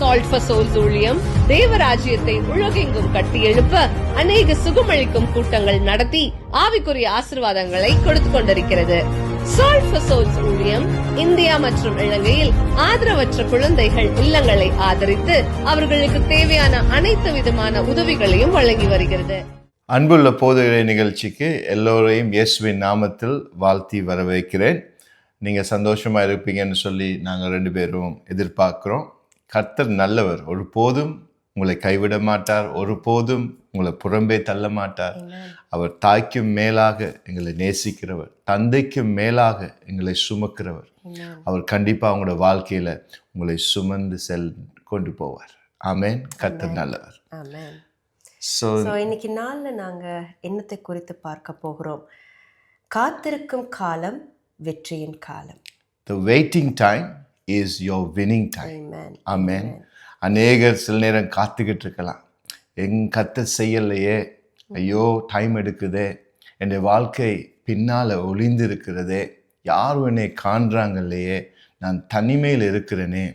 Salt for souls ஊழியம் தேவராஜ்யத்தை உலகெங்கும் கட்டியெழுப்ப அநேக சுகமளிக்கும் கூட்டங்கள் நடத்தி ஆவிக்குரிய ஆசீர்வாதங்களை கொடுத்து கொண்டிருக்கிறது. சால்ட் ஃபார் சோல்ஸ் ஊழியம் இந்தியா மற்றும் இலங்கையில் ஆதரவற்ற குழந்தைகள் இல்லங்களை ஆதரித்து அவர்களுக்கு தேவையான அனைத்து விதமான உதவிகளையும் வழங்கி வருகிறது. அன்புள்ள போதகரை நிகழ்ச்சிக்கு எல்லோரையும் இயேசுவின் நாமத்தில் வாழ்த்தி வரவேற்கிறேன். நீங்கள் சந்தோஷமாக இருப்பீங்கன்னு சொல்லி நாங்கள் 2 பேரும் எதிர்பார்க்குறோம். கர்த்தர் நல்லவர், ஒருபோதும் உங்களை கைவிட மாட்டார், ஒருபோதும் உங்களை புறம்பே தள்ள மாட்டார். அவர் தாய்க்கும் மேலாக எங்களை நேசிக்கிறவர், தந்தைக்கும் மேலாக எங்களை சுமக்கிறவர். அவர் கண்டிப்பாக உங்களோட வாழ்க்கையில் உங்களை சுமந்து கொண்டு போவார். ஆமேன். கர்த்தர் நல்லவர். ஸோ இன்னைக்கு நாளில் நாங்கள் என்னத்தை குறித்து பார்க்க போகிறோம்? காத்திருக்கும் காலம் வெற்றியின் காலம். The waiting time is your winning time. Amen. அநேகர் சில நேரம் காத்துக்கிட்டு இருக்கலாம். கர்த்தர் செய்யலையே, ஐயோ டைம் எடுக்குதே, என் வாழ்க்கை பின்னால் ஒளிந்து இருக்கிறதே, யாரும் என்னை காண்றாங்க இல்லையே, நான் தனிமையில் இருக்கிறேனே,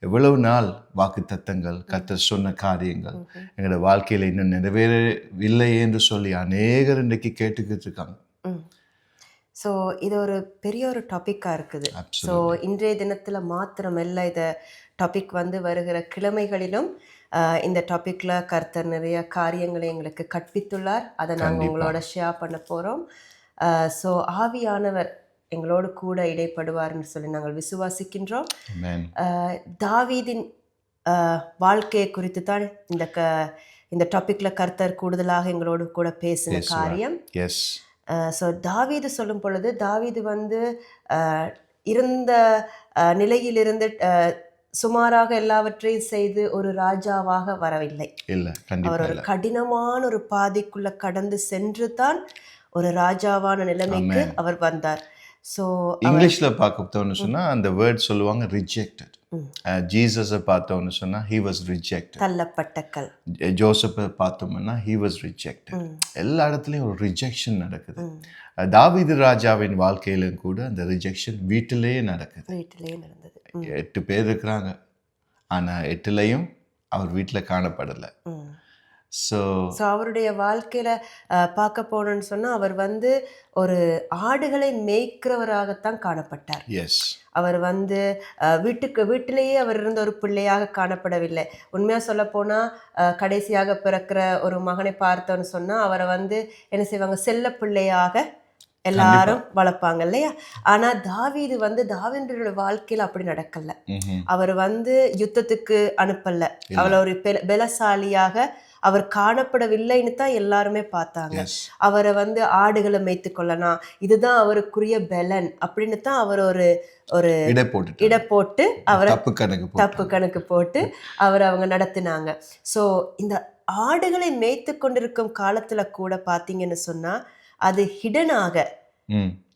எவ்வளவு நாள் வாக்கு தத்தங்கள் கர்த்தர் சொன்ன காரியங்கள் எங்களோட வாழ்க்கையில் இன்னும் நிறைவேறவில்லை என்று சொல்லி அநேகர் இன்றைக்கு கேட்டுக்கிட்டு இருக்காங்க. ஸோ இது ஒரு பெரிய ஒரு டாப்பிக்காக இருக்குது. ஸோ இன்றைய தினத்தில் மாத்திரமல்ல, இந்த டாபிக் வருகிற கிழமைகளிலும் இந்த டாப்பிக்கில் கர்த்தர் நிறைய காரியங்களை எங்களுக்கு கற்பித்துள்ளார். அதை நாங்கள் உங்களோட ஷேர் பண்ண போகிறோம். ஸோ ஆவியானவர் எங்களோடு கூட இடைப்படுவார்னு சொல்லி நாங்கள் விசுவாசிக்கின்றோம். தாவீதின் வாழ்க்கையை குறித்து தான் இந்த டாப்பிக்கில் கர்த்தர் கூடுதலாக எங்களோடு கூட பேசின காரியம். ஸோ தாவீது சொல்லும் பொழுது, தாவீது இருந்த நிலையிலிருந்து சுமாராக எல்லாவற்றையும் செய்து ஒரு ராஜாவாக வரவில்லை. அவர் ஒரு கடினமான ஒரு பாதைக்குள்ள கடந்து சென்று தான் ஒரு ராஜாவான நிலைமைக்கு அவர் வந்தார். ஸோ இங்கிலீஷ்ல பார்த்தோம்னு சொன்னா அந்த வேர்ட் சொல்லுவாங்க ரிஜெக்டட். ஜீசஸை பார்த்தோம்னு சொன்னா he was rejected. தள்ளப்பட்ட கல். ஜோசப்பை பார்த்தோம்னா he was rejected. எல்லா இடத்துலையும் ஒரு ரிஜெக்ஷன் நடக்குது. தாவீது ராஜாவின் வாழ்க்கையிலும் கூட அந்த ரிஜெக்ஷன் வீட்டிலேயே நடக்குது. 8 பேர் இருக்கிறாங்க, ஆனா 8லையும் அவர் வீட்டில் காணப்படலை. ஸோ அவருடைய வாழ்க்கையில் பார்க்க போனோன்னு சொன்னால், அவர் ஒரு ஆடுகளை மேய்க்கிறவராகத்தான் காணப்பட்டார். அவர் வீட்டிலேயே அவர் இருந்த ஒரு பிள்ளையாக காணப்படவில்லை. உண்மையாக சொல்ல போனால், கடைசியாக பிறக்கிற ஒரு மகனை பார்த்தோன்னு சொன்னால் அவரை என்ன செய்வாங்க, செல்ல பிள்ளையாக எல்லாரும் வளர்ப்பாங்க இல்லையா? ஆனா தாவீது தாவீதுடைய வாழ்க்கையில அப்படி நடக்கல. அவர் யுத்தத்துக்கு அனுப்பல, அவளை ஒரு பலசாலியாக அவர் காணப்படவில்லைன்னு தான் எல்லாருமே பார்த்தாங்க. அவரை ஆடுகளை மேய்த்து கொள்ளலாம், இதுதான் அவருக்குரிய பலன் அப்படின்னு தான் அவர் ஒரு இட போட்டு அவரை தப்பு கணக்கு போட்டு அவங்க நடத்தினாங்க. ஸோ இந்த ஆடுகளை மேய்த்து கொண்டிருக்கும் காலத்துல கூட பார்த்தீங்கன்னு சொன்னா, அது ஹிடனாக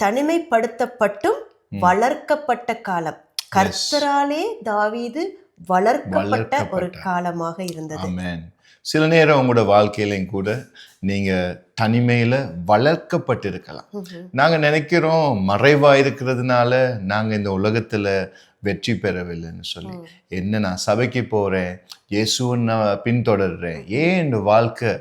தனிமைப்படுத்தப்பட்டும் வளர்க்கப்பட்ட காலம். கர்த்தராலே தாவீது வளர்க்கப்பட்ட ஒரு காலமாக இருந்தது. சில நேரம் உங்களோட வாழ்க்கையிலையும் கூட நீங்க தனிமையில வளர்க்கப்பட்டு இருக்கலாம். நாங்க நினைக்கிறோம் மறைவா இருக்கிறதுனால நாங்க இந்த உலகத்துல வெற்றி பெறவில்லைன்னு சொல்லி. என்ன, நான் சபைக்கு போறேன், இயேசுவை நான் பின்தொடர்றேன், ஏன் இந்த வாழ்க்கை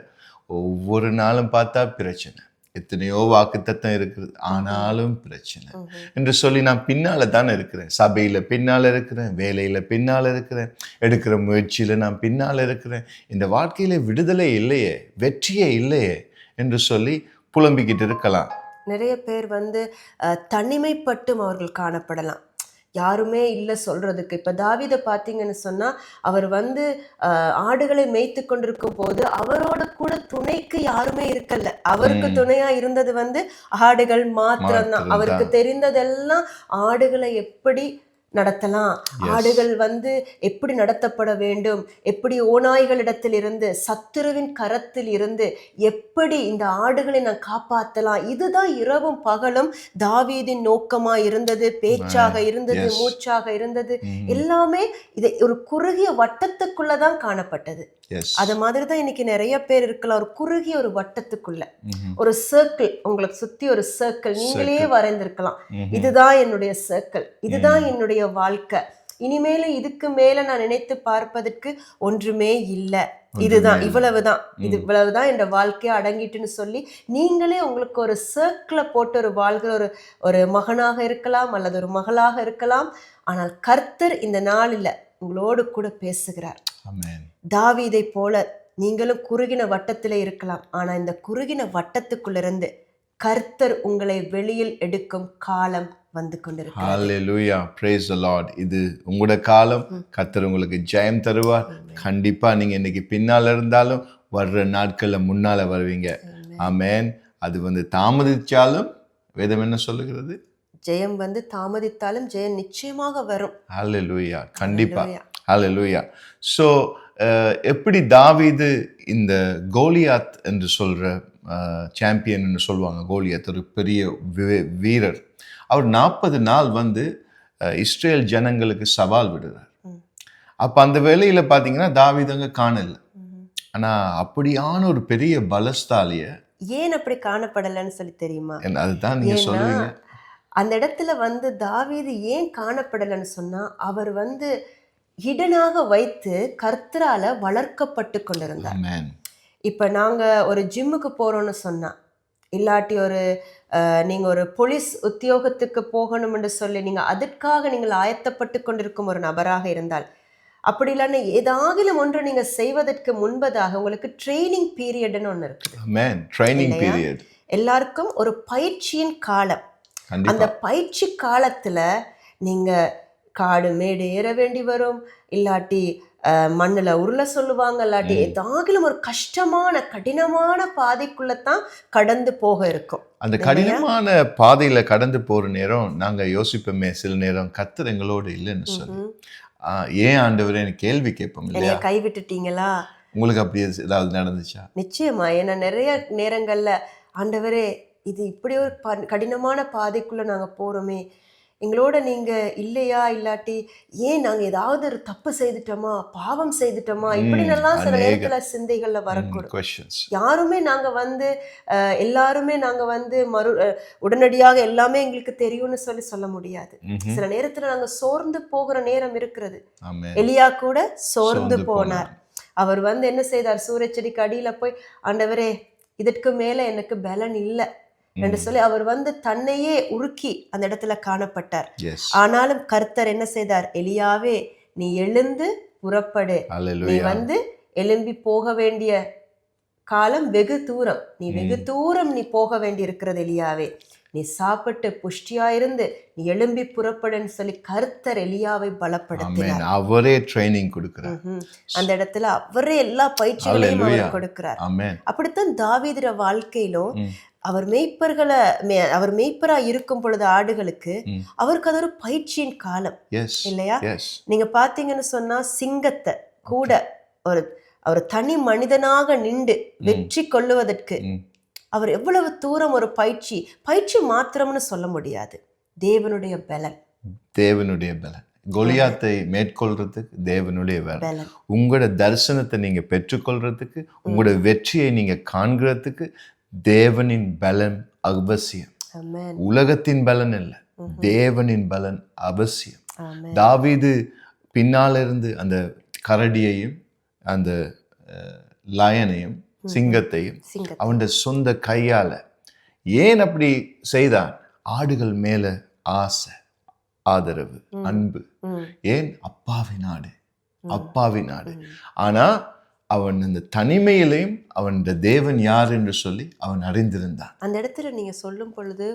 ஒவ்வொரு நாளும் பார்த்தா பிரச்சனை, எத்தனையோ வாக்குத்தத்தம் இருக்குது ஆனாலும் பிரச்சனை என்று சொல்லி நான் பின்னால தானே இருக்கிறேன், சபையில பின்னால இருக்கிறேன், வேலையில பின்னால இருக்கிறேன், எடுக்கிற முயற்சியில நான் பின்னால இருக்கிறேன், இந்த வாழ்க்கையில விடுதலை இல்லையே, வெற்றியே இல்லையே என்று சொல்லி புலம்பிக்கிட்டு இருக்கலாம். நிறைய பேர் தனிமைப்பட்டும் அவர்கள் காணப்படலாம், யாருமே இல்லை சொல்றதுக்கு. இப்போ தாவீதை பார்த்தீங்கன்னு சொன்னா, அவர் ஆடுகளை மேய்த்து கொண்டிருக்கும் போது அவரோட கூட துணைக்கு யாருமே இருக்கல. அவருக்கு துணையா இருந்தது ஆடுகள் மாத்திரம்தான். அவருக்கு தெரிந்ததெல்லாம் ஆடுகளை எப்படி நடத்தலாம், ஆடுகள் எப்படி நடத்தப்பட வேண்டும், எப்படி ஓநாய்களிடத்தில் இருந்து, சத்துருவின் கரத்தில் இருந்து எப்படி இந்த ஆடுகளை நான் காப்பாற்றலாம், இதுதான் இரவும் பகலும் தாவீதின் நோக்கமா இருந்தது, பேச்சாக இருந்தது, மூச்சாக இருந்தது. எல்லாமே இதை ஒரு குறுகிய வட்டத்துக்குள்ளதான் காணப்பட்டது. அது மாதிரிதான் இன்னைக்கு நிறைய பேர் இருக்கலாம், ஒரு குறுகிய ஒரு வட்டத்துக்குள்ள, ஒரு சர்க்கிள், உங்களுக்கு சுத்தி ஒரு சர்க்கிள் நீங்களே வரைந்திருக்கலாம். இதுதான் என்னுடைய சர்க்கிள், இதுதான் என்னுடைய வாழ்க்கை, இனிமேலும் இதுக்கு மேல நான் நினைத்து பார்ப்பதற்கு ஒன்றுமே இல்லை, இதுதான் இவ்வளவுதான், இது இவ்வளவுதான் என்ற வாழ்க்கையை அடங்கிட்டுன்னு சொல்லி நீங்களே உங்களுக்கு ஒரு சர்க்கிளை போட்டு ஒரு வாழ்கிற ஒரு மகனாக இருக்கலாம் அல்லது ஒரு மகளாக இருக்கலாம். ஆனால் கர்த்தர் இந்த நாளில் உங்களோடு கூட பேசுகிறார். தாவீதை போல நீங்களும் குறுகின வட்டத்திலே இருக்கலாம், ஆனா இந்த குறுகின வட்டத்துக்குள்ளிருந்து கர்த்தர் உங்களை வெளியில் எடுக்கும் காலம் வந்து கொண்டிருக்கிறது. ஹல்லேலூயா, praise the Lord. இது உங்களோட காலம். கர்த்தர் உங்களுக்கு ஜெயம் தருவார். கண்டிப்பா நீங்க இன்னைக்கு பின்னால இருந்தாலும் வர்ற நாட்கள்ல முன்னால வருவீங்க. ஆமென். அது தாமதிச்சாலும் வேதம் என்ன சொல்லுகிறது? ஜெயம் தாமதித்தாலும் ஜெயம் நிச்சயமாக வரும். ஹல்லேலூயா, கண்டிப்பா. ஹல்லேலூயா. ஸோ எப்படி தாவீது இந்த கோலியாத் என்று சொல்ற சாம்பியன் சொல்லுவாங்க, கோலியாத் ஒரு பெரிய வீரர், அவர் 40 நாள் இஸ்ரேல் ஜனங்களுக்கு சவால் விடுறார். அப்ப அந்த வேளையில பாத்தீங்கன்னா தாவீது அங்க காணல. ஆனா அப்படியான ஒரு பெரிய பலஸ்தாலிய ஏன் அப்படி காணப்படலன்னு சொல்லி தெரியுமா? அதுதான் நீங்க சொல்லுவீங்க. அந்த இடத்துல தாவீது ஏன் காணப்படலன்னு சொன்னா, அவர் இடனாக வைத்து கர்த்தரால வளர்க்கப்பட்டு கொண்டிருந்தார். இப்ப நாங்க ஒரு ஜிம்முக்கு போறோம்னு சொன்னா, இல்லாட்டி நீங்க ஒரு போலீஸ் உத்தியோகத்துக்கு போகணும் என்று சொல்லி நீங்க அதற்காக நீங்கள் ஆயத்தப்பட்டு கொண்டிருக்கும் ஒரு நபராக இருந்தால், அப்படி இல்லைன்னா ஏதாகிலும் ஒன்று நீங்க செய்வதற்கு முன்பதாக உங்களுக்கு ட்ரைனிங் பீரியட்னு ஒன்று இருக்கு. எல்லாருக்கும் ஒரு பயிற்சியின் காலம். அந்த பயிற்சி காலத்துல நீங்க காடு மேடு ஏற வேண்டி வரும், இல்லாட்டி மண்ணுல உருள சொல்லுவாங்க, இல்லாட்டி ஏதாகிலும் ஒரு கஷ்டமான கடினமான பாதைக்குள்ளதான் கடந்து போக இருக்கும். அந்த கடினமான பாதையில கடந்து போற நேரம் நாங்க யோசிப்போமே சில நேரம், கர்த்தர் எங்களோடு இல்லைன்னு சொல்லி, ஏன் ஆண்டவரே கேள்வி கேட்போம் இல்லையா? கைவிட்டுட்டீங்களா? உங்களுக்கு அப்படி ஏதாவது நடந்துச்சா? நிச்சயமா. ஏன்னா நிறைய நேரங்கள்ல ஆண்டவரே இது இப்படி ஒரு கடினமான பாதைக்குள்ள நாங்க போறோமே, எங்களோட நீங்க இல்லையா, இல்லாட்டி ஏன் நாங்க ஏதாவது ஒரு தப்பு செய்துட்டோமா, பாவம் செய்துட்டோமா, இப்படின்னெல்லாம் சில நேரத்துல சிந்தைகள்ல வரக்கூடும். யாருமே நாங்க எல்லாருமே நாங்க உடனடியாக எல்லாமே எங்களுக்கு தெரியும்னு சொல்ல முடியாது. சில நேரத்துல நாங்க சோர்ந்து போகிற நேரம் இருக்கிறது. எலியா கூட சோர்ந்து போனார். அவர் என்ன செய்தார்? சூரியச்செடிக்கு அடியில போய், ஆண்டவரே இதற்கு மேல எனக்கு பலன் இல்லை என்று சொல்லி அவர் தன்னையே உருக்கி அந்த இடத்துல காணப்பட்டார். ஆனாலும் கர்த்தர் என்ன செய்தார்? எலியாவே நீ எழுந்து புறப்படு, நீ எழும்பி போக வேண்டிய காலம் வெகு தூரம், நீ வெகு தூரம் நீ போக வேண்டி இருக்கிறது எலியாவே, நீ சாப்பிட்டு புஷ்டியாயிருந்து நீ எழும்பி புறப்படுன்னு சொல்லி கர்த்தர் எலியாவை பலப்படுத்தினார். அவரே ட்ரைனிங் கொடுக்கிறார். அந்த இடத்துல அவரே எல்லா பயிற்சிகளையும் அவர் கொடுக்கிறார். அப்படித்தான் தாவீதுடைய வாழ்க்கையிலும் அவர் மேய்ப்பரா இருக்கும் பொழுது ஆடுகளுக்கு அவருக்கு அது ஒரு பயிற்சியின் காலம் இல்லையா? நீங்க பாத்தீங்கன்னு சொன்னா சிங்கத்தை கூட ஒரு தனி மனிதனாக நின்று வெற்றி கொள்ளுவதற்கு அவர் எவ்வளவு தூரம் ஒரு பயிற்சி மாத்திரம்னு சொல்ல முடியாது, தேவனுடைய பலன். கோலியாத்தை மேற்கொள்றதுக்கு தேவனுடைய பலன். உங்களோட தரிசனத்தை நீங்க பெற்றுக்கொள்றதுக்கு, உங்களோட வெற்றியை நீங்க காண்கிறதுக்கு தேவனின் பலன் அவசியம். உலகத்தின் பலன் இல்லை, தேவனின் பலன் அவசியம். தாவீது பின்னால இருந்து அந்த கரடியையும் அந்த லயனையும் சிங்கத்தையும் அவன் சொந்த கையால ஏன் அப்படி செய்தான்? ஆடுகள் மேல ஆசை, ஆதரவு, அன்பு. ஏன்? அப்பாவி நாடு. ஆனா அவன் இந்த தனிமையிலையும் அவன் தேவன் யார் என்று சொல்லி அவன் அறிந்திருந்தான். அந்த இடத்துல நீங்க சொல்லும் பொழுது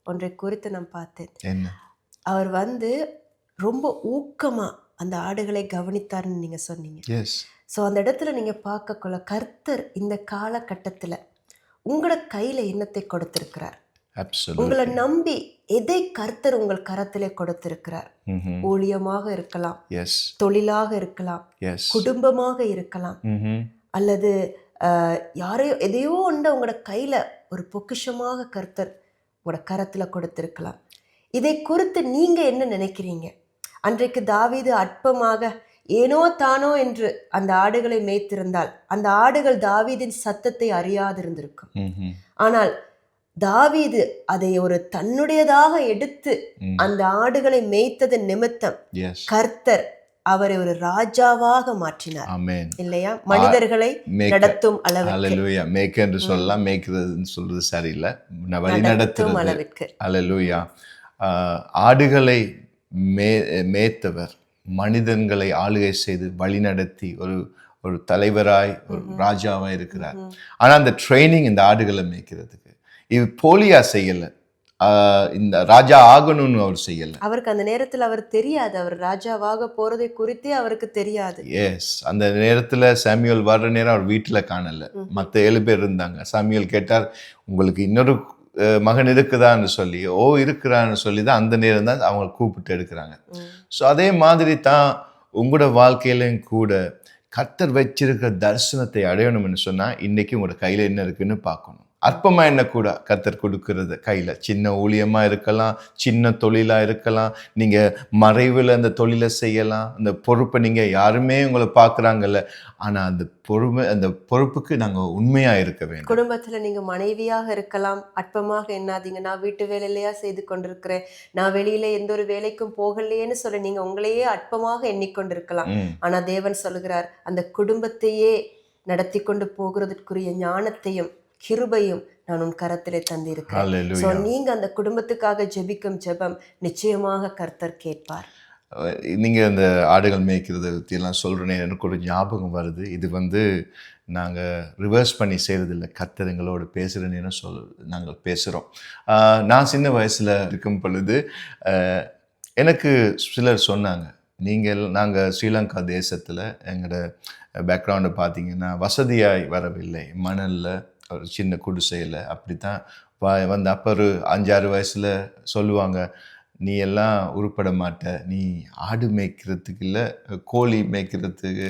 ஒன்றை குறித்து நான் பார்த்தேன். என்ன? அவர் ரொம்ப ஊக்கமா அந்த ஆடுகளை கவனித்தார்னு நீங்க சொன்னீங்க. ஸோ அந்த இடத்துல நீங்க பார்க்கக்குள்ள கர்த்தர் இந்த காலகட்டத்துல உங்களோட கையில எண்ணத்தை கொடுத்திருக்கிறார். உங்களை நம்பி எதை கர்த்தர் உங்கள் கரத்திலே கொடுத்திருக்கிறார். ஊழியமாக இருக்கலாம், தொழிலாக இருக்கலாம், குடும்பமாக இருக்கலாம், அல்லது யாரையோ எதையோ உங்களோட கையில ஒரு பொக்கிஷமாக கர்த்தர் உங்களோட கரத்துல கொடுத்திருக்கலாம். இதை குறித்து நீங்க என்ன நினைக்கிறீங்க? அன்றைக்கு தாவீது அற்பமாக ஏனோ தானோ என்று அந்த ஆடுகளை மேய்த்திருந்தால் அந்த ஆடுகள் தாவீதின் சத்தத்தை அறியாதிருந்திருக்கும். ஆனால் தாவீது அதை ஒரு தன்னுடையதாக எடுத்து அந்த ஆடுகளை மேய்த்தது நிமித்தம் கர்த்தர் அவரை ஒரு ராஜாவாக மாற்றினார். இல்லையா? மனிதர்களை நடத்தும் அளவுக்கு. மேய்க்க என்று சொல்லலாம், மேய்க்கிறதுன்னு சொல்றது சரியில்லை, வழிநடத்தும் அளவிற்கு. அல்லேலூயா. ஆடுகளை மேய்த்தவர் மனிதன்களை ஆளுகை செய்து வழிநடத்தி ஒரு தலைவராய் ஒரு ராஜாவாய் இருக்கிறார். ஆனா அந்த ட்ரைனிங் இந்த ஆடுகளை மேய்க்கிறதுக்கு இது போலியா செய்யல, இந்த ராஜா ஆகணும்னு அவர் செய்யல. அவருக்கு அந்த நேரத்தில் அவர் தெரியாது, அவர் ராஜாவாக போறதை குறித்தே அவருக்கு தெரியாது. எஸ், அந்த நேரத்துல சாமுவேல் வர்ற நேரம் அவர் வீட்டுல காணல, மற்ற 7 பேர் இருந்தாங்க. சாமுவேல் கேட்டார், உங்களுக்கு இன்னொரு மகன் இருக்குதான்னு சொல்லி, இருக்கிறான்னு சொல்லி தான் அந்த நேரம் தான் அவங்க கூப்பிட்டு எடுக்கிறாங்க. ஸோ அதே மாதிரி தான் உங்களோட வாழ்க்கையிலும் கூட கர்த்தர் வச்சிருக்கிற தரிசனத்தை அடையணும்னு சொன்னா இன்னைக்கு உங்களோட கையில என்ன இருக்குன்னு பார்க்கணும். அற்பமா என்ன கூட கர்த்தர் கொடுக்கறது கையில, சின்ன ஊழியமா இருக்கலாம், சின்ன தொழிலா இருக்கலாம், நீங்க மறைவில் அந்த தொழிலை செய்யலாம், அந்த பொறுப்பை நீங்க யாருமே உங்களை பார்க்குறாங்கல்ல, ஆனா அந்த பொறுப்புக்கு நாங்க உண்மையா இருக்க வேண்டும். குடும்பத்துல நீங்க மனைவியாக இருக்கலாம், அற்பமாக எண்ணாதீங்க, நான் வீட்டு வேலையிலையா செய்து கொண்டிருக்கிறேன், நான் வெளியில எந்த ஒரு வேலைக்கும் போகலையேன்னு சொல்ல நீங்க உங்களையே அற்பமாக எண்ணிக்கொண்டிருக்கலாம். ஆனா தேவன் சொல்லுகிறார், அந்த குடும்பத்தையே நடத்தி கொண்டு போகிறதுக்குரிய ஞானத்தையும் கிருபையும் நான் உன் கரத்திலே தந்திருக்கிறேன். சோ நீங்க அந்த குடும்பத்துக்காக ஜெபிக்கும் ஜெபம் நிச்சயமாக கர்த்தர் கேட்பார். நீங்க அந்த ஆடுகள் மேய்க்கிறத பற்றி எல்லாம் சொல்றேன்னு எனக்கு ஒரு ஞாபகம் வருது. இது நாங்க ரிவர்ஸ் பண்ணி செய்யறதில்லை, கர்த்தர் எங்களோட பேசுறேன்னு நாங்கள் பேசுறோம். நான் சின்ன வயசுல இருக்கும் பொழுது எனக்கு சிலர் சொன்னாங்க, நாங்கள் ஸ்ரீலங்கா தேசத்துல எங்களோட பேக்ரவுண்டை பார்த்தீங்கன்னா வசதியாய் வரவில்லை, மணல்ல ஒரு சின்ன குடிசையில் அப்படித்தான் வந்து அப்போ ஒரு 5-6 வயசில் சொல்லுவாங்க, நீ எல்லாம் உருப்பட மாட்ட, நீ ஆடு மேய்க்கிறதுக்கு இல்லை கோழி மேய்க்கிறதுக்கு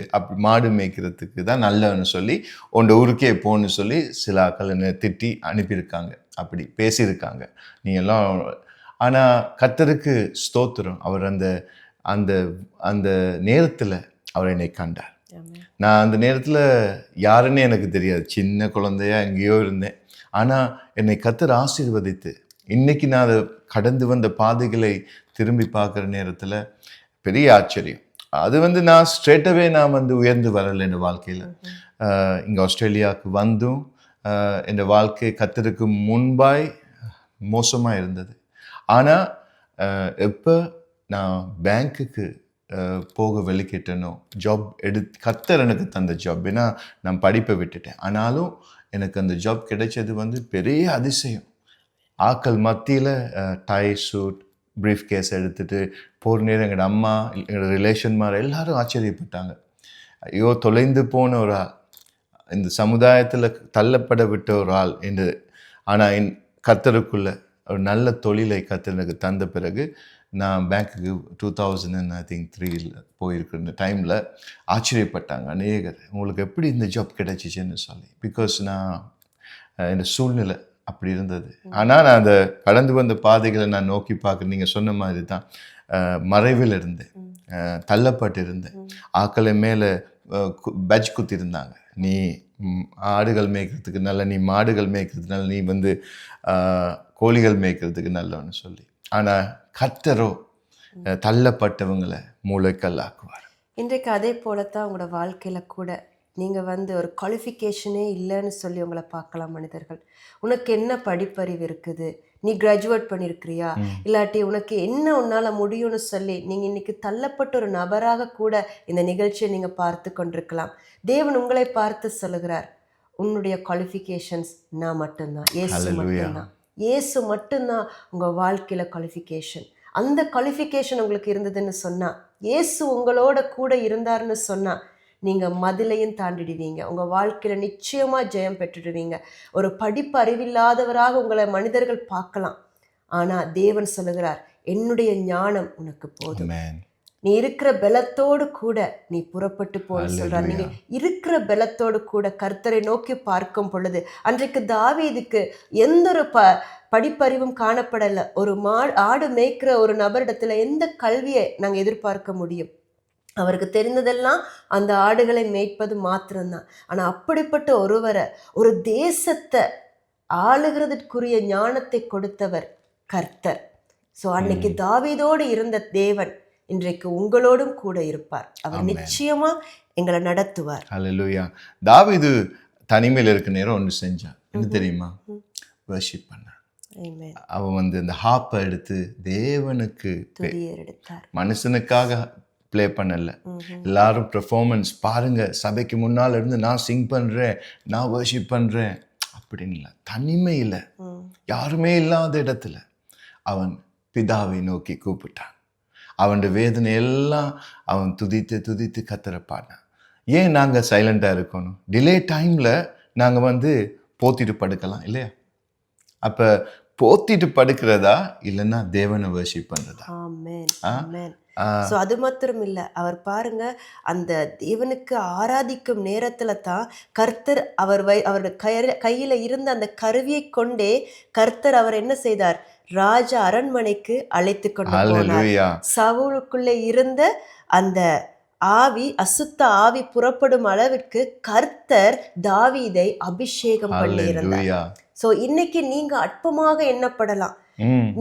மாடு மேய்க்கிறதுக்கு தான் நல்லன்னு சொல்லி உண்ட ஊருக்கே போன்னு சொல்லி சில ஆக்கள் திட்டி அனுப்பியிருக்காங்க, அப்படி பேசியிருக்காங்க நீ எல்லாம். ஆனால் கர்த்தருக்கு ஸ்தோத்திரம், அவர் அந்த அந்த அந்த நேரத்தில் அவர் என்னை கண்டார். நான் அந்த நேரத்தில் யாருன்னே எனக்கு தெரியாது, சின்ன குழந்தையா எங்கேயோ இருந்தேன். ஆனால் என்னை கர்த்தர் ஆசீர்வதித்து இன்னைக்கு நான் அதை கடந்து வந்த பாதைகளை திரும்பி பார்க்குற நேரத்தில் பெரிய ஆச்சரியம். அது நான் ஸ்ட்ரெயிட்டாகவே நான் உயர்ந்து வரலை என் வாழ்க்கையில். இங்கே ஆஸ்திரேலியாவுக்கு வந்தும் என் வாழ்க்கை கர்த்தருக்கு முன்பாய் மோசமாக இருந்தது. ஆனால் எப்போ நான் பேங்க்குக்கு போக வெளிக்கிட்டனோ, ஜாப் கர்த்தர் எனக்கு தந்த ஜாப், ஏன்னா நான் படிப்பை விட்டுட்டேன், ஆனாலும் எனக்கு அந்த ஜாப் கிடைச்சது பெரிய அதிசயம். ஆக்கள் மத்தியில் டை சூட் ப்ரீஃப் கேஸ் எடுத்துகிட்டு போகிற நேரம் எங்களோட அம்மா எங்களோட ரிலேஷன்மார் எல்லாரும் ஆச்சரியப்பட்டாங்க. ஐயோ, தொலைந்து போன ஒரு ஆள், இந்த சமுதாயத்தில் தள்ளப்பட விட்ட ஒரு ஆள் என்று. ஆனால் கர்த்தருக்குள்ள ஒரு நல்ல தொழிலை கர்த்தர் எனக்கு தந்த பிறகு நான் பேங்க்குக்கு 2003 போயிருக்கிற டைமில் ஆச்சரியப்பட்டாங்க அநேகர், உங்களுக்கு எப்படி இந்த ஜாப் கிடைச்சிச்சுன்னு சொல்லி. பிகாஸ் நான் இந்த சூழ்நிலை அப்படி இருந்தது. ஆனால் நான் அந்த கடந்து வந்த பாதைகளை நான் நோக்கி பார்க்குறேன். நீங்கள் சொன்ன மாதிரி தான் மறைவில் இருந்தேன், தள்ளப்பட்டு இருந்தேன். ஆக்களை மேலே பேட்ச் குத்திருந்தாங்க, நீ ஆடுகள் மேய்க்கிறதுக்கு நல்ல, நீ மாடுகள் மேய்க்கிறதுக்கு நல்ல, நீ கோழிகள் மேய்க்கிறதுக்கு நல்லவன்னு சொல்லி. ஆனால் கர்த்தரோ தள்ளப்பட்டவங்களை மூளைக்கல்லாக்குவார். இன்றைக்கு அதே போலத்தான் உங்களோட வாழ்க்கையில கூட நீங்கள் ஒரு குவாலிஃபிகேஷனே இல்லைன்னு சொல்லி உங்களை பார்க்கலாம் மனிதர்கள். உனக்கு என்ன படிப்பறிவு இருக்குது, நீ கிராஜுவேட் பண்ணியிருக்கிறியா, இல்லாட்டி உனக்கு என்ன உன்னால் முடியும்னு சொல்லி நீங்கள் இன்னைக்கு தள்ளப்பட்ட ஒரு நபராக கூட இந்த நிகழ்ச்சியை நீங்கள் பார்த்து கொண்டிருக்கலாம். தேவன் உங்களை பார்த்து சொல்லுகிறார், உன்னுடைய குவாலிஃபிகேஷன்ஸ் நான் மட்டும்தான், இயேசு மட்டும்தான். இயேசு மட்டும்தான் உங்கள் வாழ்க்கையில் குவாலிஃபிகேஷன். அந்த குவாலிஃபிகேஷன் உங்களுக்கு இருந்ததுன்னு சொன்னால், இயேசு உங்களோட கூட இருந்தார்னு சொன்னால், நீங்கள் மதிலையும் தாண்டிடுவீங்க, உங்கள் வாழ்க்கையில் நிச்சயமாக ஜெயம் பெற்றுடுவீங்க. ஒரு படிப்பு அறிவில்லாதவராக உங்களை மனிதர்கள் பார்க்கலாம், ஆனால் தேவன் சொல்லுகிறார், என்னுடைய ஞானம் உனக்கு போதும், நீ இருக்கிற பலத்தோடு கூட நீ புறப்பட்டு போன்னு சொல்றார். நீங்க இருக்கிற பலத்தோடு கூட கர்த்தரை நோக்கி பார்க்கும் பொழுது, அன்றைக்கு தாவீதுக்கு எந்த ஒரு படிப்பறிவும் காணப்படலை. ஒரு ஆடு மேய்க்கிற ஒரு நபரிடத்துல எந்த கல்வியை நாங்கள் எதிர்பார்க்க முடியும்? அவருக்கு தெரிந்ததெல்லாம் அந்த ஆடுகளை மேய்ப்பது மாத்திரம்தான். ஆனால் அப்படிப்பட்ட ஒருவரை, ஒரு தேசத்தை ஆளுகிறதற்குரிய ஞானத்தை கொடுத்தவர் கர்த்தர். ஸோ அன்னைக்கு தாவீதோடு இருந்த தேவன் இன்றைக்கு உங்களோடும் கூட இருப்பார். அவர் நிச்சயமா எங்களை நடத்துவார். ஹல்லேலூயா. தாவீது தனிமையில் இருக்க நேரம் ஒன்று செஞ்சான். என்ன தெரியுமா? வர்ஷிப் பண்ணான். அவன் இந்த ஹாப்பை எடுத்து தேவனுக்கு எடுத்தார். மனுஷனுக்காக ப்ளே பண்ணல. எல்லாரும் பெர்ஃபார்மன்ஸ் பாருங்க, சபைக்கு முன்னால் இருந்து நான் சிங் பண்றேன், நான் வர்ஷிப் பண்றேன் அப்படின்னு இல்லை. தனிமையில் யாருமே இல்லாத இடத்துல அவன் பிதாவை நோக்கி கூப்பிட்டான். அவன் வேதனை எல்லாம் அவன் துதித்து துதித்து கத்தரை பாடினான். ஏன் நாங்கள் சைலண்டாக இருக்கணும்? டிலே டைமில் நாங்கள் போத்திட்டு படுக்கலாம் இல்லையா? அப்போ போத்திட்டு படுக்கிறதா இல்லைன்னா தேவனை வர்ஷிப் பண்ணுறதா? ஸோ அது மாத்திரம் இல்லை, அவர் பாருங்க அந்த தேவனுக்கு ஆராதிக்கும் நேரத்துல தான் கர்த்தர் அவருடைய கையில இருந்த அந்த கருவியை கொண்டே கர்த்தர் அவர் என்ன செய்தார்? ராஜ அரண்மனைக்கு அழைத்து கொண்டு போனார். சவுலுக்குள்ளே இருந்த அந்த ஆவி, அசுத்த ஆவி புறப்படும் அளவிற்கு கர்த்தர் தாவீதை அபிஷேகம் பண்ணியிருந்தார். சோ இன்னைக்கு நீங்க அற்பமாக எண்ணப்படலாம்,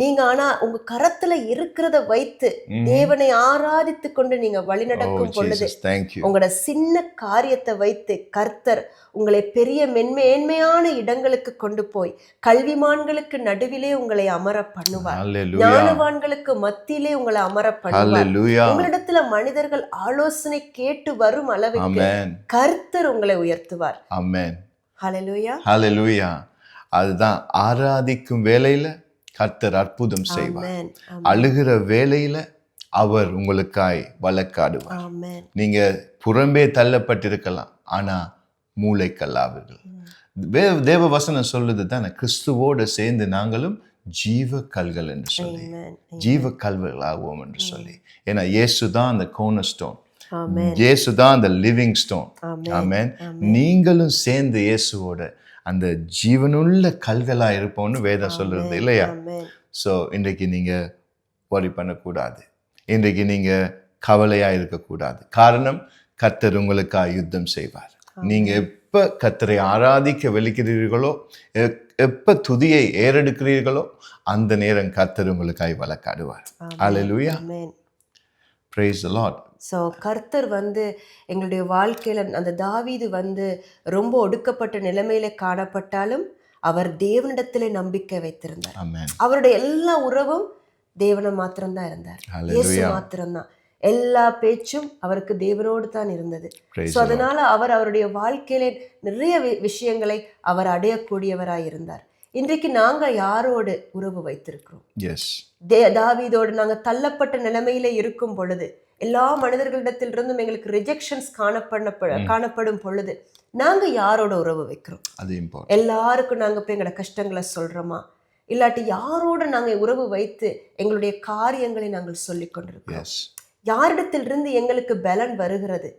நீங்க ஆனா உங்க கரத்துல இருக்கிறத வைத்து தேவனை ஆராதித்து கொண்டு நீங்க வழிநடக்கும் பொழுது உங்களோட சின்ன காரியத்தை வைத்து கர்த்தர் உங்களை பெரிய மேன்மையான இடங்களுக்கு கொண்டு போய் கல்விமான்களுக்கு நடுவிலே உங்களை அமர பண்ணுவார். ஞானவான்களுக்கு மத்தியிலே உங்களை அமர பண்ணுவார். உங்களிடத்துல மனிதர்கள் ஆலோசனை கேட்டு வரும் அளவுக்கு கர்த்தர் உங்களை உயர்த்துவார். ஹல்லேலூயா, ஹல்லேலூயா. அதுதான் ஆராதிக்கும் வேளையில கர்த்தர் அற்புதம் செய்வார். அழுகிற வேளையில அவர் உங்களுக்காய் வழக்காடுவார். நீங்க புறம்பே தள்ளப்பட்டிருக்கலாம், ஆனா மூளைக்கல்லாவீர்கள். தேவ வசனம் சொல்லுது தானே, கிறிஸ்துவோடு சேர்ந்து நாங்களும் ஜீவ கல்கள் என்று சொல்லி, ஜீவ கல்வர்கள் ஆகுவோம் என்று சொல்லி. ஏன்னா இயேசு தான் அந்த கோர்னர் ஸ்டோன், இயேசு தான் அந்த லிவிங் ஸ்டோன். ஆமென். நீங்களும் சேர்ந்து இயேசுவோட அந்த ஜீவனுள்ள கல்களா இருப்போம்னு வேதம் சொல்றது இல்லையா? ஸோ இன்றைக்கு நீங்க worry பண்ணக்கூடாது, இன்றைக்கு நீங்க கவலையா இருக்கக்கூடாது. காரணம், கர்த்தர் உங்களுக்காக யுத்தம் செய்வார். நீங்க எப்ப கர்த்தரை ஆராதிக்க வெளிக்கிறீர்களோ, எப்ப துதியை ஏறெடுக்கிறீர்களோ, அந்த நேரம் கர்த்தர் உங்களுக்காக வழக்காடுவார். ஹல்லேலூயா, praise the Lord. ஸோ கர்த்தர் எங்களுடைய வாழ்க்கையில அந்த தாவீது ரொம்ப ஒடுக்கப்பட்ட நிலைமையில காணப்பட்டாலும் அவர் தேவனிடத்திலே நம்பிக்கை வைத்திருந்தார். அவருடைய எல்லா உறவும் தேவனை மாத்திரம்தான் இருந்தார், இயேசு மாத்திரம்தான். எல்லா பேச்சும் அவருக்கு தேவனோடு தான் இருந்தது. ஸோ அதனால அவருடைய வாழ்க்கையிலே நிறைய விஷயங்களை அவர் அடையக்கூடியவராய் இருந்தார். இன்றைக்கு நாங்க யாரோடு உறவு வைத்திருக்கிறோம்? தாவீதோடு நாங்க தள்ளப்பட்ட நிலைமையில இருக்கும் பொழுது, எல்லா மனிதர்களிடத்திலிருந்தும் எங்களுக்கு ரிஜெக்ஷன்ஸ் காணப்படும் பொழுது நாங்க யாரோட உறவு வைக்கிறோம்? எல்லாருக்கும் நாங்க போய் எங்களோட கஷ்டங்களை சொல்றோமா? இல்லாட்டி யாரோட நாங்க உறவு வைத்து எங்களுடைய காரியங்களை நாங்கள் சொல்லிக் கொண்டிருக்கிறோம்? யாரிடத்திலிருந்து எங்களுக்கு பலன் வருகிறது?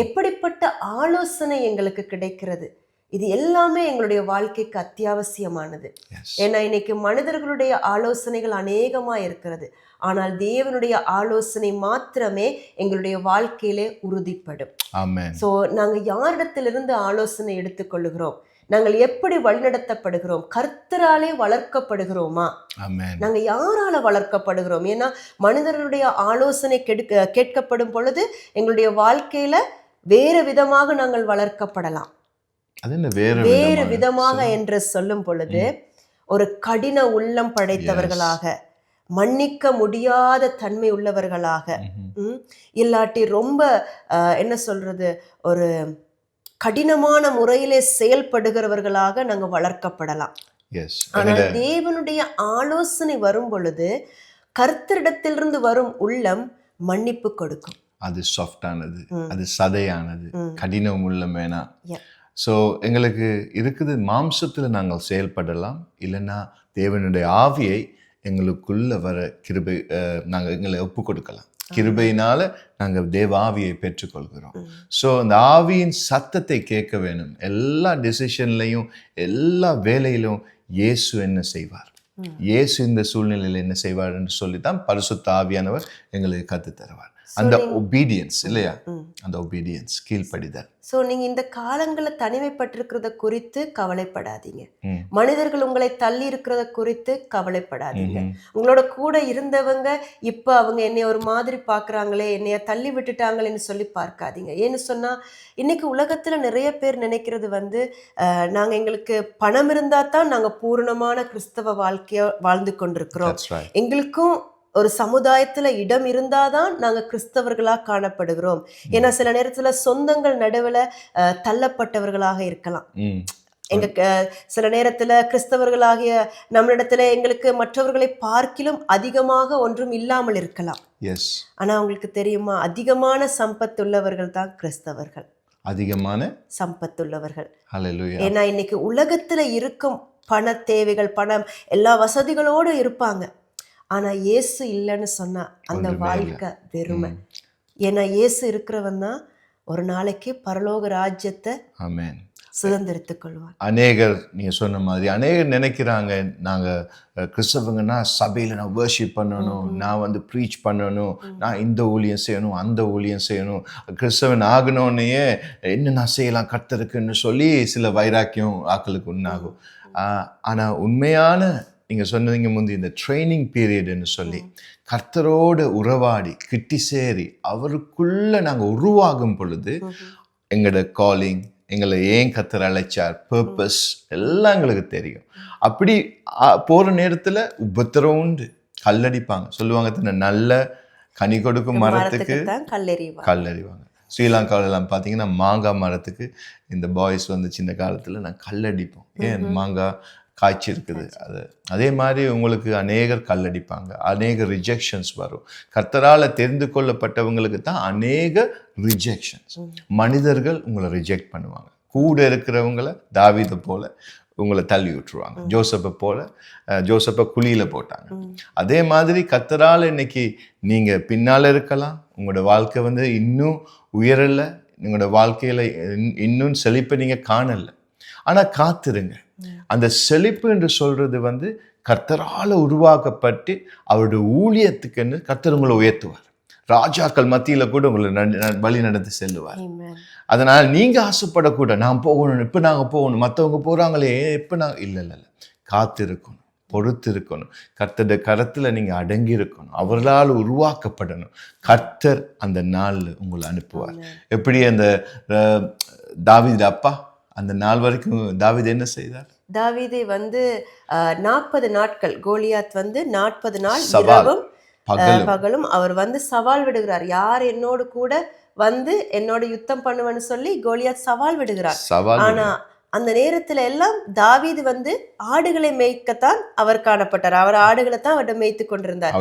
எப்படிப்பட்ட ஆலோசனை எங்களுக்கு கிடைக்கிறது? இது எல்லாமே எங்களுடைய வாழ்க்கைக்கு அத்தியாவசியமானது. ஏன்னா இன்னைக்கு மனிதர்களுடைய ஆலோசனைகள் அநேகமா இருக்கிறது, ஆனால் தேவனுடைய ஆலோசனை மாத்திரமே எங்களுடைய வாழ்க்கையிலே உறுதிப்படும். சோ நாங்க யாரிடத்திலிருந்து ஆலோசனை எடுத்துக்கொள்ளுகிறோம்? நாங்கள் எப்படி வழிநடத்தப்படுகிறோம்? கர்த்தராலே வளர்க்கப்படுகிறோமா? நாங்க யாரால வளர்க்கப்படுகிறோம்? ஏன்னா மனிதர்களுடைய ஆலோசனை கேட்கப்படும் பொழுது எங்களுடைய வாழ்க்கையில வேறு விதமாக நாங்கள் வளர்க்கப்படலாம். வேறு விதமாக என்று சொல்லும் பொழுது ஒரு கடின உள்ளம் படைத்தவர்களாக, மன்னிக்க முடியாத தன்மை உள்ளவர்களாக, இல்லாட்டி ரொம்ப என்ன சொல்றது, ஒரு கடினமான முறையிலே செயல்படுகிறவர்களாக நாங்க வளர்க்கப்படலாம். ஆனால் தேவனுடைய ஆலோசனை வரும் பொழுது கர்த்தரிடத்திலிருந்து வரும் உள்ளம் மன்னிப்பு கொடுக்கும். அது சாஃப்டானது, அது சதையானது, கடினம் உள்ளம் வேணாம். ஸோ எங்களுக்கு இருக்குது, மாம்சத்தில் நாங்கள் செயல்படலாம், இல்லைன்னா தேவனுடைய ஆவியை எங்களுக்குள்ள வர கிருபை நாங்கள் எங்களை ஒப்பு கொடுக்கலாம். கிருபையினால நாங்கள் தேவ ஆவியை பெற்றுக்கொள்கிறோம். ஸோ அந்த ஆவியின் சத்தத்தை கேட்க வேணும். எல்லா டிசிஷன்லையும் எல்லா வேலையிலும் இயேசு என்ன செய்வார், இயேசு இந்த சூழ்நிலையில் என்ன செய்வார் என்று சொல்லித்தான் பரிசுத்த ஆவியானவர் எங்களுக்கு கற்றுத் தருவார். அந்த ஒபீடியன்ஸ் இல்லையா, அந்த ஒபீடியன்ஸ், கீழ்ப்படிதல். ஸோ நீங்க இந்த காலங்களை தனிமைப்பட்டிருக்கிறத குறித்து கவலைப்படாதீங்க. மனிதர்கள் உங்களை தள்ளி இருக்கிறத குறித்து கவலைப்படாதீங்க. உங்களோட கூட இருந்தவங்க இப்ப அவங்க என்னைய ஒரு மாதிரி பாக்குறாங்களே, என்னைய தள்ளி விட்டுட்டாங்களேன்னு சொல்லி பார்க்காதீங்க. ஏன்னு சொன்னா இன்னைக்கு உலகத்துல நிறைய பேர் நினைக்கிறது வந்து நாங்க எங்களுக்கு பணம் இருந்தா தான் நாங்க பூரணமான கிறிஸ்தவ வாழ்க்கைய வாழ்ந்து கொண்டிருக்கிறோம், எங்களுக்கும் ஒரு சமுதாயத்துல இடம் இருந்தாதான் நாங்க கிறிஸ்தவர்களா காணப்படுகிறோம். ஏன்னா சில நேரத்துல சொந்தங்கள் நடுவுல தள்ளப்பட்டவர்களாக இருக்கலாம். எங்க சில நேரத்துல கிறிஸ்தவர்களாகிய நம்மளிடத்துல எங்களுக்கு மற்றவர்களை பார்க்கிலும் அதிகமாக ஒன்றும் இல்லாமல் இருக்கலாம். ஆனா உங்களுக்கு தெரியுமா, அதிகமான சம்பத்துள்ளவர்கள் தான் கிறிஸ்தவர்கள், அதிகமான சம்பத்துள்ளவர்கள். ஏன்னா இன்னைக்கு உலகத்துல இருக்கும் பண தேவைகள், பணம், எல்லா வசதிகளோடு இருப்பாங்க. ஆனா இயேசு இல்லைன்னு சொன்னா அந்த வாழ்க்கை வெறுமை. ஏன்னா இயேசு இருக்கிறவன் தான் ஒரு நாளைக்கு பரலோக ராஜ்யத்தை சுதந்திரித்துக் கொள்வார். அநேகர் நீங்க சொன்ன மாதிரி அநேகர் நினைக்கிறாங்க, நாங்க கிறிஸ்தவங்கன்னா சபையில நான் வர்ஷிப் பண்ணணும், நான் வந்து ப்ரீச் பண்ணணும், நான் இந்த ஊழியம் செய்யணும், அந்த ஊழியம் செய்யணும், கிறிஸ்தவன் ஆகணும்னே என்ன நான் செய்யலாம் கர்த்தருக்குன்னு சொல்லி சில வைராக்கியம் ஆக்களுக்கு உண்டாகும். ஆனா உண்மையான நீங்க சொன்னீங்க முந்தி இந்த ட்ரைனிங் பீரியட்னு சொல்லி கர்த்தரோடு உறவாடி கிட்டி சேரி அவருக்குள்ள நாங்க உருவாகும் பொழுது எங்களோட காலிங், எங்களை ஏன் கர்த்தர் அழைச்சார், பர்பஸ் எல்லாம் எங்களுக்கு தெரியும். அப்படி போற நேரத்துல உபத்திரம் உண்டு, கல்லடிப்பாங்க. சொல்லுவாங்க நல்ல கனி கொடுக்கும் மரத்துக்கு கல்லறிவாங்க. ஸ்ரீலங்காவில எல்லாம் பார்த்தீங்கன்னா மாங்காய் மரத்துக்கு இந்த பாய்ஸ் வந்து சின்ன காலத்துல நான் கல்லடிப்போம். ஏன் மாங்காய் காய்ச்சி இருக்குது. அதே மாதிரி உங்களுக்கு அநேகர் கல்லடிப்பாங்க, அநேக ரிஜெக்ஷன்ஸ் வரும். கர்த்தரால் தெரிந்து கொள்ளப்பட்டவங்களுக்கு தான் அநேக ரிஜெக்ஷன்ஸ். மனிதர்கள் உங்களை ரிஜெக்ட் பண்ணுவாங்க. கூட இருக்கிறவங்கள தாவீதை போல உங்களை தள்ளி விட்டுருவாங்க. ஜோசப்பை போல ஜோசப்பை குழியில போட்டாங்க. அதே மாதிரி கர்த்தரால் இன்னைக்கு நீங்க பின்னால இருக்கலாம், உங்களோட வாழ்க்கை வந்து இன்னும் உயரல, உங்களோட வாழ்க்கையில இன்னும் செழிப்பை நீங்க காணல. ஆனா காத்திருங்க. அந்த செழிப்பு என்று சொல்றது வந்து கர்த்தரால உருவாக்கப்பட்டு அவருடைய ஊழியத்துக்குன்னு கர்த்தர் உங்களை உயர்த்துவார். ராஜாக்கள் மத்தியில கூட உங்களை வழி நடந்து செல்லுவார். அதனால நீங்க ஆசைப்படக்கூட நான் போகணும், இப்ப நாங்க போகணும், மற்றவங்க போறாங்களே இப்ப நாங்க இல்ல, காத்திருக்கணும், பொறுத்து இருக்கணும், கர்த்தருடைய கரத்துல நீங்க அடங்கி இருக்கணும், அவர்களால் உருவாக்கப்படணும். கர்த்தர் அந்த நாள்ல உங்களை அனுப்புவார். எப்படி அந்த தாவீது அப்பா அந்த நாள் வரைக்கும் தாவீது என்ன செய்தார்? தாவீதை வந்து 40 நாட்கள் கோலியாத் வந்து 40 நாள் இரவும் பகலும் அவர் வந்து சவால் விடுகிறார். யார் என்னோடு கூட வந்து என்னோட யுத்தம் பண்ணுவேன்னு சொல்லி கோலியாத் சவால் விடுகிறார். ஆனா அந்த நேரத்துல எல்லாம் தாவீது வந்து ஆடுகளை மேய்க்கத்தான் அவர் காணப்பட்டார். அவர் ஆடுகளை தான் அவர்கிட்ட மேய்த்து கொண்டிருந்தார்.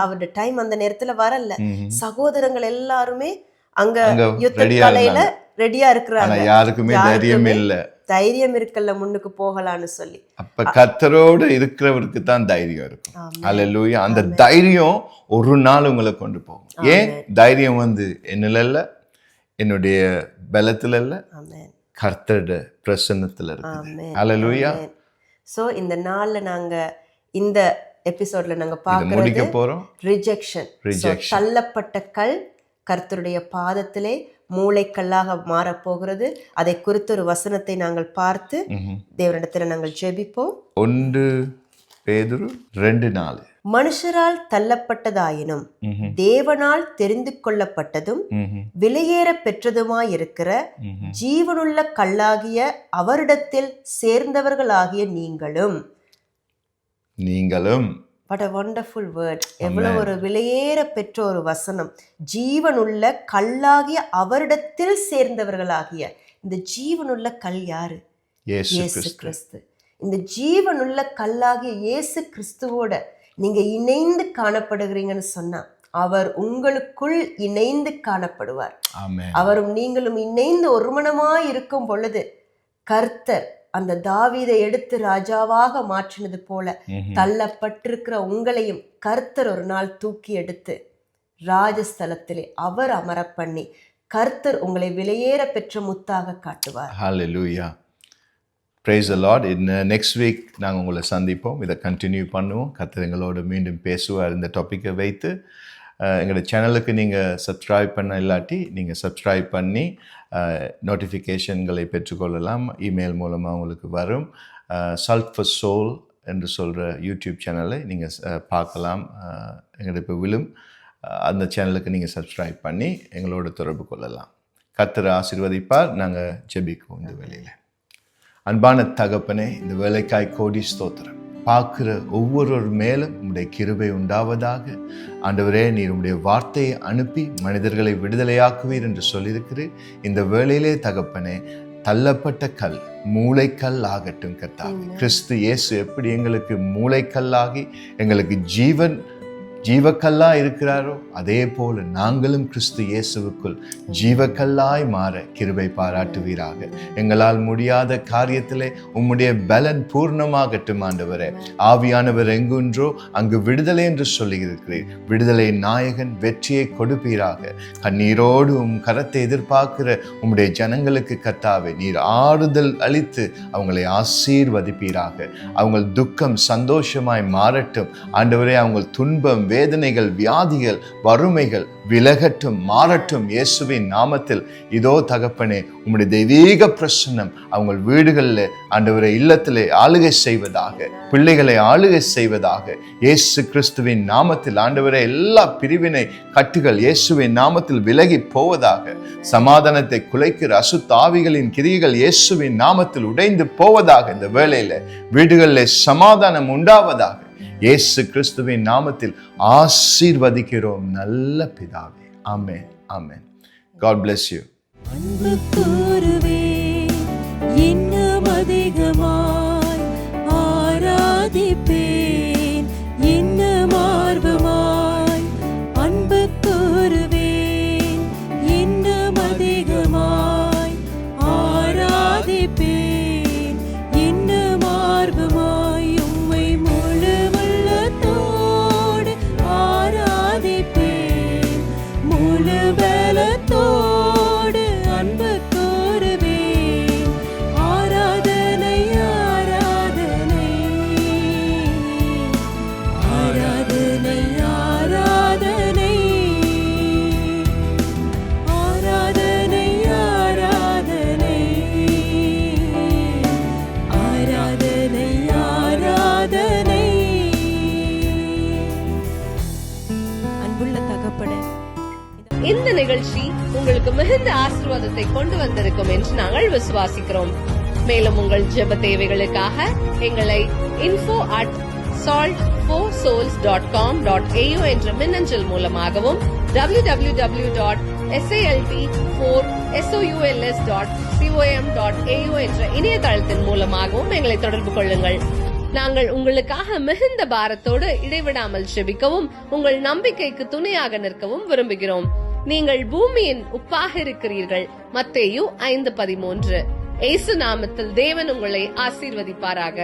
அவருடைய டைம் அந்த நேரத்துல வரல. சகோதரங்கள் எல்லாருமே அங்க யுத்த கலையில ரெடியா இருக்கிறாங்க. யாருக்குமே தைரியம் இல்ல, தைரியம் இருக்கல முன்னுக்கு போகலான்னு சொல்லி. அப்ப கர்த்தரோடு இருக்கிறவருக்கு தான் தைரியம் இருக்கும். அல்லேலூயா. அந்த தைரியம் ஒரு நாள் உங்களை கொண்டு போகும். ஏன் தைரியம் வந்து என்னல இல்ல, என்னுடைய பலத்துல இல்ல, கர்த்தரோட பிரசன்னத்துல இருக்கு. அல்லேலூயா. சோ இந்த நாள்ல நாங்க இந்த எபிசோட்ல நாங்க பார்க்க போறோம் ரிஜெக்ஷன். தள்ளப்பட்ட கல் கர்த்தருடைய பாதத்திலே மூளைக்கல்லாக மாறப்போகிறது. அதை குறித்த ஒரு வசனத்தை நாங்கள் பார்த்து தேவனிடத்தில் நாங்கள் ஜெபிப்போம். 1 பேதுரு 2:4 மனுஷரால் தள்ளப்பட்டதாயினும் தேவனால் தெரிந்து கொள்ளப்பட்டதும் விலையேற பெற்றதுமாயிருக்கிற ஜீவனுள்ள கல்லாகிய அவரிடத்தில் சேர்ந்தவர்களாகிய நீங்களும் What a wonderful word. எவ்வளவு ஒரு விலையேற பெற்ற ஒரு வசனம். ஜீவனுள்ள கல்லாகிய அவரிடத்தில் சேர்ந்தவர்களாகிய. இந்த ஜீவனுள்ள கல் யாரு? இயேசு கிறிஸ்து. இந்த ஜீவனுள்ள கல்லாகிய இயேசு கிறிஸ்துவோட நீங்க இணைந்து காணப்படுகிறீங்கன்னு சொன்னா அவர் உங்களுக்குள் இணைந்து காணப்படுவார். அவரும் நீங்களும் இணைந்து ஒருமனமாய் இருக்கும் பொழுது கர்த்தர் அந்த தாவீதை எடுத்து ராஜாவாக மாற்றினது போல தள்ளப்பட்டிருக்கிற உங்களையும் கர்த்தர் ஒரு நாள் தூக்கி எடுத்து ராஜஸ்தலத்திலே அவர் அமர பண்ணி கர்த்தர் உங்களை விலையேற பெற்ற முத்தாக காட்டுவார். ஹல்லேலூயா. Praise the Lord. Next week நாங்கள் உங்களை சந்திப்போம். இதை கண்டினியூ பண்ணுவோம். கர்த்தர் எங்களோடு மீண்டும் பேசுவார் இந்த டாப்பிக்கை வைத்து. எங்களோட சேனலுக்கு நீங்கள் சப்ஸ்கிரைப் பண்ண இல்லாட்டி நீங்கள் சப்ஸ்கிரைப் பண்ணி நோட்டிஃபிகேஷன்களை பெற்றுக்கொள்ளலாம். இமெயில் மூலமாக உங்களுக்கு வரும். சால்ட் ஃபார் சோல் என்று சொல்கிற யூடியூப் சேனலை நீங்கள் பார்க்கலாம். எங்களுக்கு இப்போ விழும் அந்த சேனலுக்கு நீங்கள் சப்ஸ்கிரைப் பண்ணி எங்களோட தொடர்பு கொள்ளலாம். கர்த்தர் ஆசீர்வதிப்பார். நாங்கள் ஜெபிக்குவோம் இந்த வேளையில். அன்பான தகப்பனே, இந்த வேலைக்காய் கோடி ஸ்தோத்திரம். பார்க்குற ஒவ்வொரு மேலும் உம்முடைய கிருபை உண்டாவதாக. ஆண்டவரே, நீர் உம்முடைய வார்த்தையை அனுப்பி மனிதர்களை விடுதலையாக்குவீர் என்று சொல்லியிருக்கிறீர். இந்த வேளையிலே தகப்பனே, தள்ளப்பட்ட கல் மூளைக்கல் ஆகட்டும் கர்த்தாவே. கிறிஸ்து இயேசு எப்படி எங்களுக்கு மூளைக்கல்லாகி எங்களுக்கு ஜீவக்கல்லா இருக்கிறாரோ அதே போல நாங்களும் கிறிஸ்து இயேசுவுக்குள் ஜீவக்கல்லாய் மாற கிருபை பாராட்டுவீராக. எங்களால் முடியாத காரியத்திலே உம்முடைய பலன் பூர்ணமாகட்டும் ஆண்டவரே. ஆவியானவர் எங்குன்றோ அங்கு விடுதலை என்று சொல்லியிருக்கிறீர். விடுதலை நாயகன் வெற்றியை கொடுப்பீராக. கண்ணீரோடு கரத்தை எதிர்பார்க்கிற உம்முடைய ஜனங்களுக்கு கர்த்தாவே நீர் ஆறுதல் அளித்து அவங்களை ஆசீர்வதிப்பீராக. அவங்க துக்கம் சந்தோஷமாய் மாறட்டும் ஆண்டவரே. அவங்க துன்பம், வேதனைகள், வியாதிகள், வறுமைகள் விலகட்டும், மாறட்டும் இயேசுவின் நாமத்தில். இதோ தகப்பனே, உம்முடைய தெய்வீக பிரசன்னம் அவங்க வீடுகளில் ஆண்டவரை இல்லத்திலே ஆளுகை செய்வதாக, பிள்ளைகளை ஆளுகை செய்வதாக இயேசு கிறிஸ்துவின் நாமத்தில். ஆண்டவரை எல்லா பிரிவினை கட்டுகள் இயேசுவின் நாமத்தில் விலகி போவதாக. சமாதானத்தை குலைக்கிற அசுத்தாவிகளின் கிரியைகள் இயேசுவின் நாமத்தில் உடைந்து போவதாக. இந்த வேளையில வீடுகளில் சமாதானம் உண்டாவதாக இயேசு கிறிஸ்துவின் நாமத்தில் ஆசீர்வதிக்கிறோம் நல்ல பிதாவே. ஆமென், ஆமென். God bless you. அன்பு கூறுவே இன்னும் அதிகமாய் ஆராதிப்பேன் இன்னும் ஆர்வமாய். அன்பு கூறுவேன் இன்னும் அதிகமாய் ஆராதிப்பேன் இன்னும் ஆர்வமாய். உம்மை முழு ஆராதிப்பேன் முழு பலத்தோடு. அன்பு கூறுவேன் ஆராதனை ஆராதனை ஆராதனை ஆராதனை ஆராதனை ஆராதனை ஆராதனை ஆராதனை. அன்புள்ள தகப்பனே, இந்த நிகழ்ச்சி உங்களுக்கு மிகுந்த ஆசீர்வாதத்தை கொண்டு வந்திருக்கும் என்று நாங்கள் விசுவாசிக்கிறோம். மேலும் உங்கள் ஜெப தேவைகளுக்காக எங்களை info@salt4souls.com.au என்ற மின்னஞ்சல் மூலமாகவும் www.salt4souls.com.au என்ற இணையதளத்தின் மூலமாகவும் எங்களை தொடர்பு கொள்ளுங்கள். நாங்கள் உங்களுக்காக மிகுந்த பாரத்தோடு இடைவிடாமல் ஜெபிக்கவும் உங்கள் நம்பிக்கைக்கு துணையாக நிற்கவும் விரும்புகிறோம். நீங்கள் பூமியின் உப்பாக இருக்கிறீர்கள். மத்தேயு 5:13. இயேசு நாமத்தில் தேவன் உங்களை ஆசீர்வதிப்பாராக.